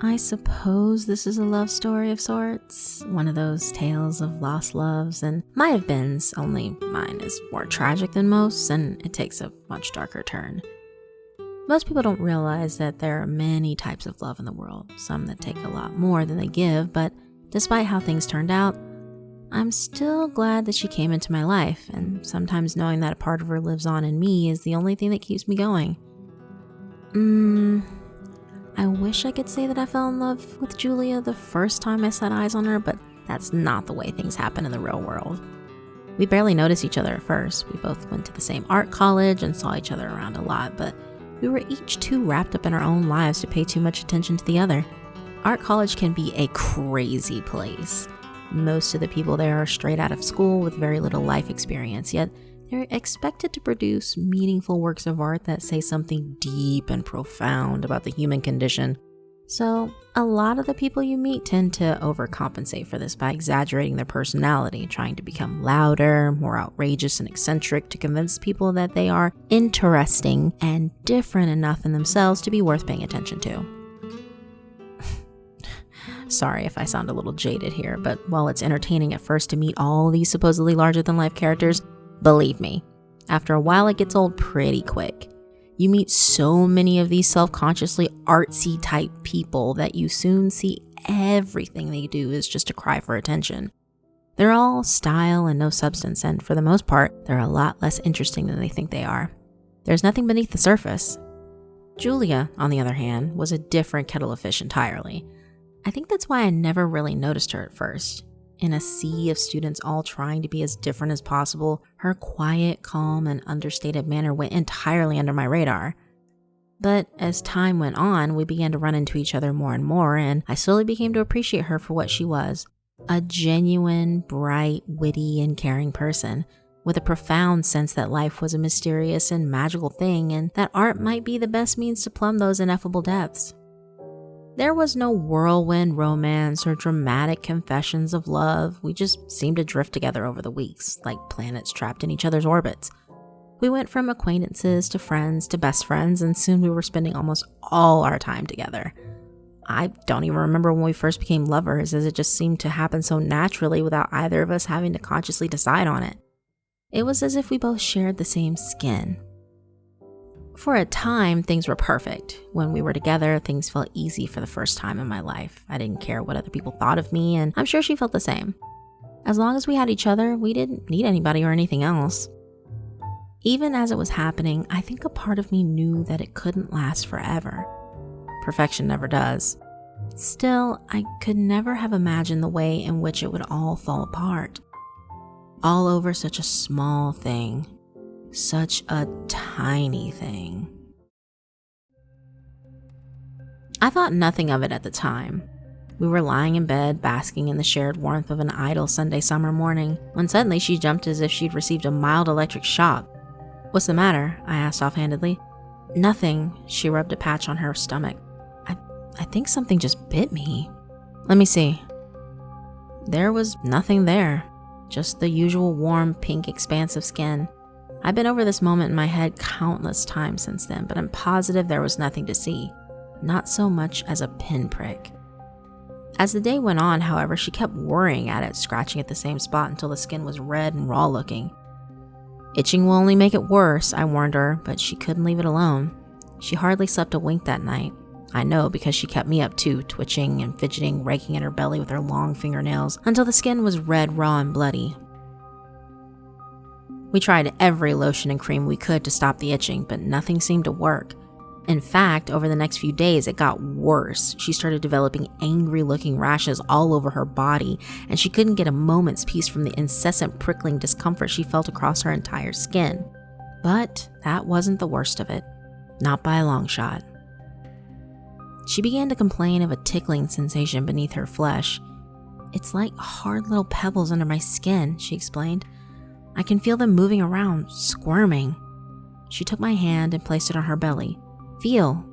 I suppose this is a love story of sorts, one of those tales of lost loves and my have beens, only mine is more tragic than most and it takes a much darker turn. Most people don't realize that there are many types of love in the world, some that take a lot more than they give, but despite how things turned out, I'm still glad that she came into my life, and sometimes knowing that a part of her lives on in me is the only thing that keeps me going. I wish I could say that I fell in love with Julia the first time I set eyes on her, but that's not the way things happen in the real world. We barely noticed each other at first. We both went to the same art college and saw each other around a lot, but we were each too wrapped up in our own lives to pay too much attention to the other. Art college can be a crazy place. Most of the people there are straight out of school with very little life experience, yet they're expected to produce meaningful works of art that say something deep and profound about the human condition. So, a lot of the people you meet tend to overcompensate for this by exaggerating their personality, trying to become louder, more outrageous and eccentric to convince people that they are interesting and different enough in themselves to be worth paying attention to. Sorry if I sound a little jaded here, but while it's entertaining at first to meet all these supposedly larger-than-life characters, believe me, after a while it gets old pretty quick. You meet so many of these self-consciously artsy type people that you soon see everything they do is just a cry for attention. They're all style and no substance, and for the most part, they're a lot less interesting than they think they are. There's nothing beneath the surface. Julia, on the other hand, was a different kettle of fish entirely. I think that's why I never really noticed her at first. In a sea of students all trying to be as different as possible, her quiet, calm, and understated manner went entirely under my radar. But as time went on, we began to run into each other more and more, and I slowly became to appreciate her for what she was. A genuine, bright, witty, and caring person, with a profound sense that life was a mysterious and magical thing, and that art might be the best means to plumb those ineffable depths. There was no whirlwind romance or dramatic confessions of love. We just seemed to drift together over the weeks, like planets trapped in each other's orbits. We went from acquaintances to friends to best friends, and soon we were spending almost all our time together. I don't even remember when we first became lovers, as it just seemed to happen so naturally without either of us having to consciously decide on it. It was as if we both shared the same skin. For a time, things were perfect. When we were together, things felt easy for the first time in my life. I didn't care what other people thought of me, and I'm sure she felt the same. As long as we had each other, we didn't need anybody or anything else. Even as it was happening, I think a part of me knew that it couldn't last forever. Perfection never does. Still, I could never have imagined the way in which it would all fall apart. All over such a small thing. Such a tiny thing. I thought nothing of it at the time. We were lying in bed, basking in the shared warmth of an idle Sunday summer morning, when suddenly she jumped as if she'd received a mild electric shock. "What's the matter?" I asked offhandedly. "Nothing." She rubbed a patch on her stomach. I think something just bit me. "Let me see." There was nothing there, just the usual warm, pink expanse of skin. I've been over this moment in my head countless times since then, but I'm positive there was nothing to see, not so much as a pinprick. As the day went on, however, she kept worrying at it, scratching at the same spot until the skin was red and raw looking. "Itching will only make it worse," I warned her, but she couldn't leave it alone. She hardly slept a wink that night. I know because she kept me up too, twitching and fidgeting, raking at her belly with her long fingernails until the skin was red, raw, and bloody. We tried every lotion and cream we could to stop the itching, but nothing seemed to work. In fact, over the next few days, it got worse. She started developing angry-looking rashes all over her body, and she couldn't get a moment's peace from the incessant prickling discomfort she felt across her entire skin. But that wasn't the worst of it. Not by a long shot. She began to complain of a tickling sensation beneath her flesh. "It's like hard little pebbles under my skin," she explained. "I can feel them moving around, squirming." She took my hand and placed it on her belly. "Feel."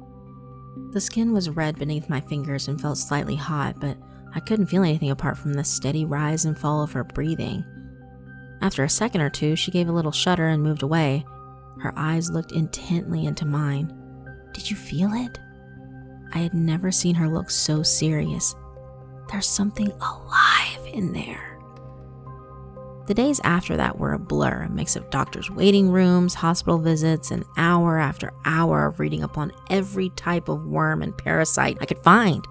The skin was red beneath my fingers and felt slightly hot, but I couldn't feel anything apart from the steady rise and fall of her breathing. After a second or two, she gave a little shudder and moved away. Her eyes looked intently into mine. "Did you feel it?" I had never seen her look so serious. There's something alive in there. The days after that were a blur, a mix of doctors' waiting rooms, hospital visits, and hour after hour of reading up on every type of worm and parasite I could find.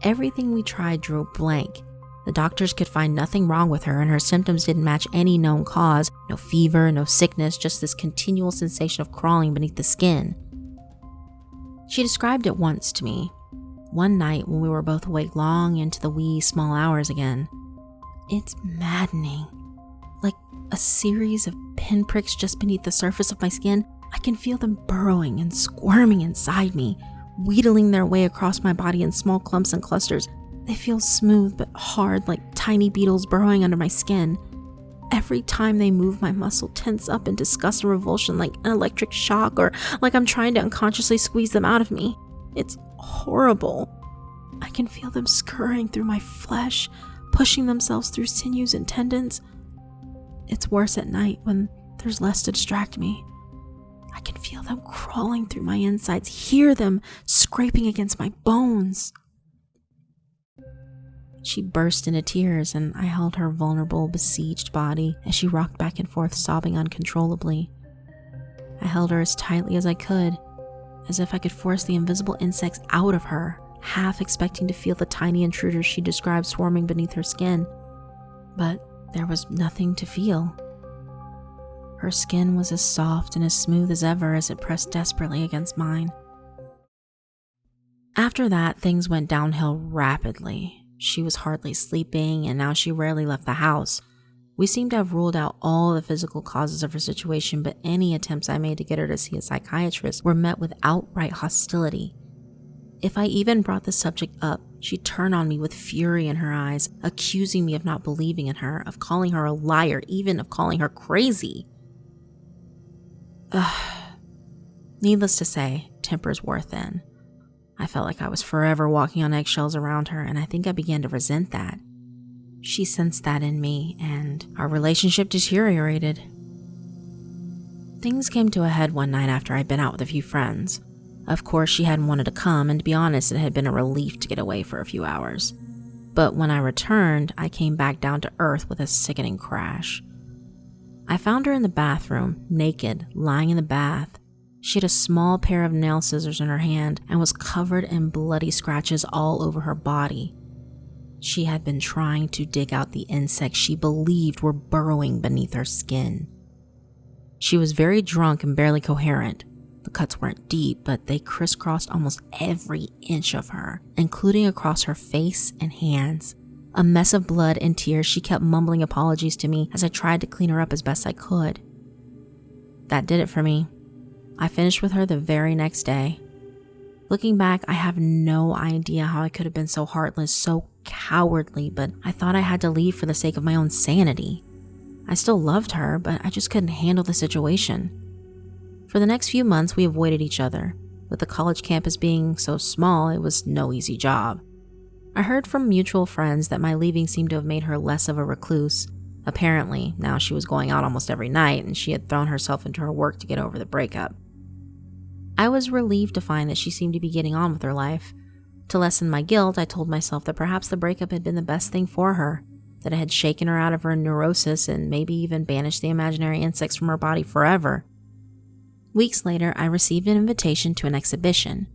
Everything we tried drew blank. The doctors could find nothing wrong with her, and her symptoms didn't match any known cause. No fever, no sickness, just this continual sensation of crawling beneath the skin. She described it once to me, one night when we were both awake long into the wee small hours again. It's maddening. Like a series of pinpricks just beneath the surface of my skin. I can feel them burrowing and squirming inside me, wheedling their way across my body in small clumps and clusters. They feel smooth but hard, like tiny beetles burrowing under my skin. Every time they move, my muscle tense up in disgust and revulsion like an electric shock, or like I'm trying to unconsciously squeeze them out of me. It's horrible. I can feel them scurrying through my flesh, pushing themselves through sinews and tendons. It's worse at night when there's less to distract me. I can feel them crawling through my insides, hear them scraping against my bones. She burst into tears, and I held her vulnerable, besieged body as she rocked back and forth, sobbing uncontrollably. I held her as tightly as I could, as if I could force the invisible insects out of her, half expecting to feel the tiny intruders she described swarming beneath her skin. But there was nothing to feel. Her skin was as soft and as smooth as ever as it pressed desperately against mine. After that, things went downhill rapidly. She was hardly sleeping, and now she rarely left the house. We seemed to have ruled out all the physical causes of her situation, but any attempts I made to get her to see a psychiatrist were met with outright hostility. If I even brought the subject up, she'd turn on me with fury in her eyes, accusing me of not believing in her, of calling her a liar, even of calling her crazy. Needless to say, tempers wore thin. I felt like I was forever walking on eggshells around her, and I think I began to resent that. She sensed that in me, and our relationship deteriorated. Things came to a head one night after I'd been out with a few friends. Of course, she hadn't wanted to come, and to be honest, it had been a relief to get away for a few hours. But when I returned, I came back down to earth with a sickening crash. I found her in the bathroom, naked, lying in the bath. She had a small pair of nail scissors in her hand and was covered in bloody scratches all over her body. She had been trying to dig out the insects she believed were burrowing beneath her skin. She was very drunk and barely coherent. The cuts weren't deep, but they crisscrossed almost every inch of her, including across her face and hands. A mess of blood and tears, she kept mumbling apologies to me as I tried to clean her up as best I could. That did it for me. I finished with her the very next day. Looking back, I have no idea how I could have been so heartless, so cowardly, but I thought I had to leave for the sake of my own sanity. I still loved her, but I just couldn't handle the situation. For the next few months, we avoided each other. With the college campus being so small, it was no easy job. I heard from mutual friends that my leaving seemed to have made her less of a recluse. Apparently, now she was going out almost every night, and she had thrown herself into her work to get over the breakup. I was relieved to find that she seemed to be getting on with her life. To lessen my guilt, I told myself that perhaps the breakup had been the best thing for her, that it had shaken her out of her neurosis and maybe even banished the imaginary insects from her body forever. Weeks later, I received an invitation to an exhibition.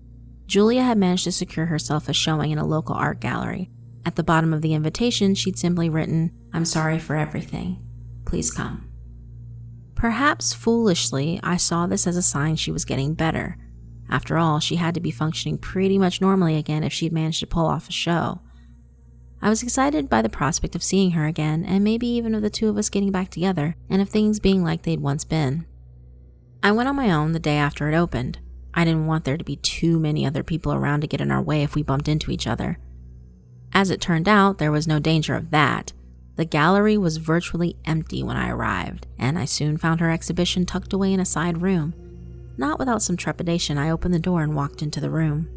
Julia had managed to secure herself a showing in a local art gallery. At the bottom of the invitation, she'd simply written, "I'm sorry for everything. Please come." Perhaps foolishly, I saw this as a sign she was getting better. After all, she had to be functioning pretty much normally again if she'd managed to pull off a show. I was excited by the prospect of seeing her again, and maybe even of the two of us getting back together, and of things being like they'd once been. I went on my own the day after it opened. I didn't want there to be too many other people around to get in our way if we bumped into each other. As it turned out, there was no danger of that. The gallery was virtually empty when I arrived, and I soon found her exhibition tucked away in a side room. Not without some trepidation, I opened the door and walked into the room.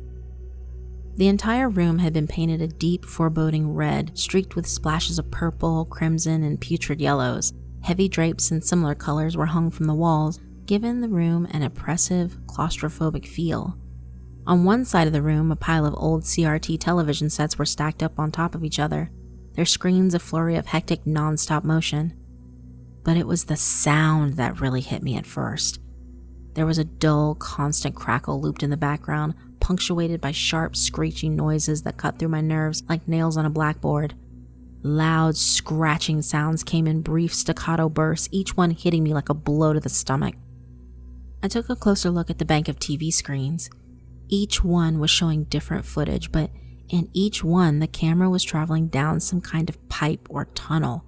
The entire room had been painted a deep, foreboding red, streaked with splashes of purple, crimson, and putrid yellows. Heavy drapes in similar colors were hung from the walls, giving the room an oppressive, claustrophobic feel. On one side of the room, a pile of old CRT television sets were stacked up on top of each other, their screens a flurry of hectic non-stop motion. But it was the sound that really hit me at first. There was a dull, constant crackle looped in the background, punctuated by sharp, screeching noises that cut through my nerves like nails on a blackboard. Loud, scratching sounds came in brief staccato bursts, each one hitting me like a blow to the stomach. I took a closer look at the bank of TV screens. Each one was showing different footage, but in each one, the camera was traveling down some kind of pipe or tunnel.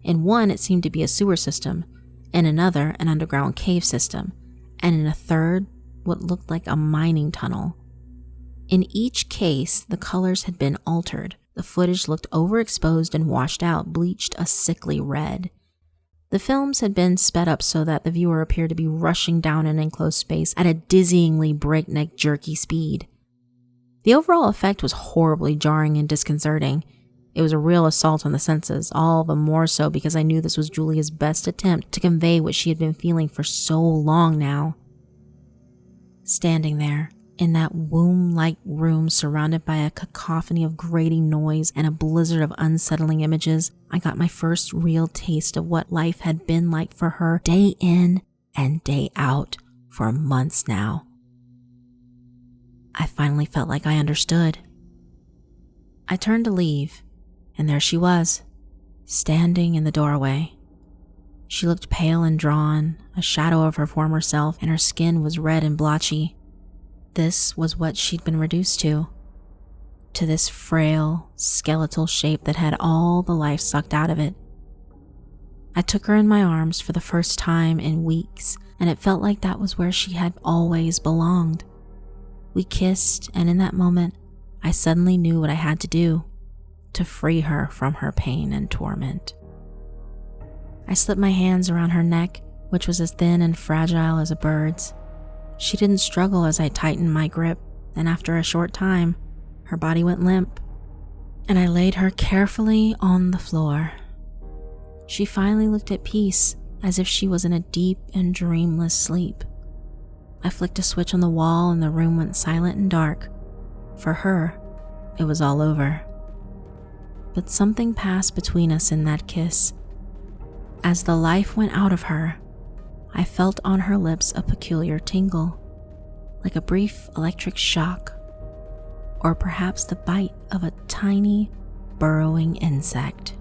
In one, it seemed to be a sewer system. In another, an underground cave system. And in a third, what looked like a mining tunnel. In each case, the colors had been altered. The footage looked overexposed and washed out, bleached a sickly red. The films had been sped up so that the viewer appeared to be rushing down an enclosed space at a dizzyingly breakneck, jerky speed. The overall effect was horribly jarring and disconcerting. It was a real assault on the senses, all the more so because I knew this was Julia's best attempt to convey what she had been feeling for so long now. Standing there, in that womb-like room surrounded by a cacophony of grating noise and a blizzard of unsettling images, I got my first real taste of what life had been like for her day in and day out for months now. I finally felt like I understood. I turned to leave, and there she was, standing in the doorway. She looked pale and drawn, a shadow of her former self, and her skin was red and blotchy. This was what she'd been reduced to this frail, skeletal shape that had all the life sucked out of it. I took her in my arms for the first time in weeks, and it felt like that was where she had always belonged. We kissed, and in that moment, I suddenly knew what I had to do to free her from her pain and torment. I slipped my hands around her neck, which was as thin and fragile as a bird's. She didn't struggle as I tightened my grip, and after a short time, her body went limp, and I laid her carefully on the floor. She finally looked at peace, as if she was in a deep and dreamless sleep. I flicked a switch on the wall and the room went silent and dark. For her, it was all over. But something passed between us in that kiss. As the life went out of her, I felt on her lips a peculiar tingle, like a brief electric shock, or perhaps the bite of a tiny, burrowing insect.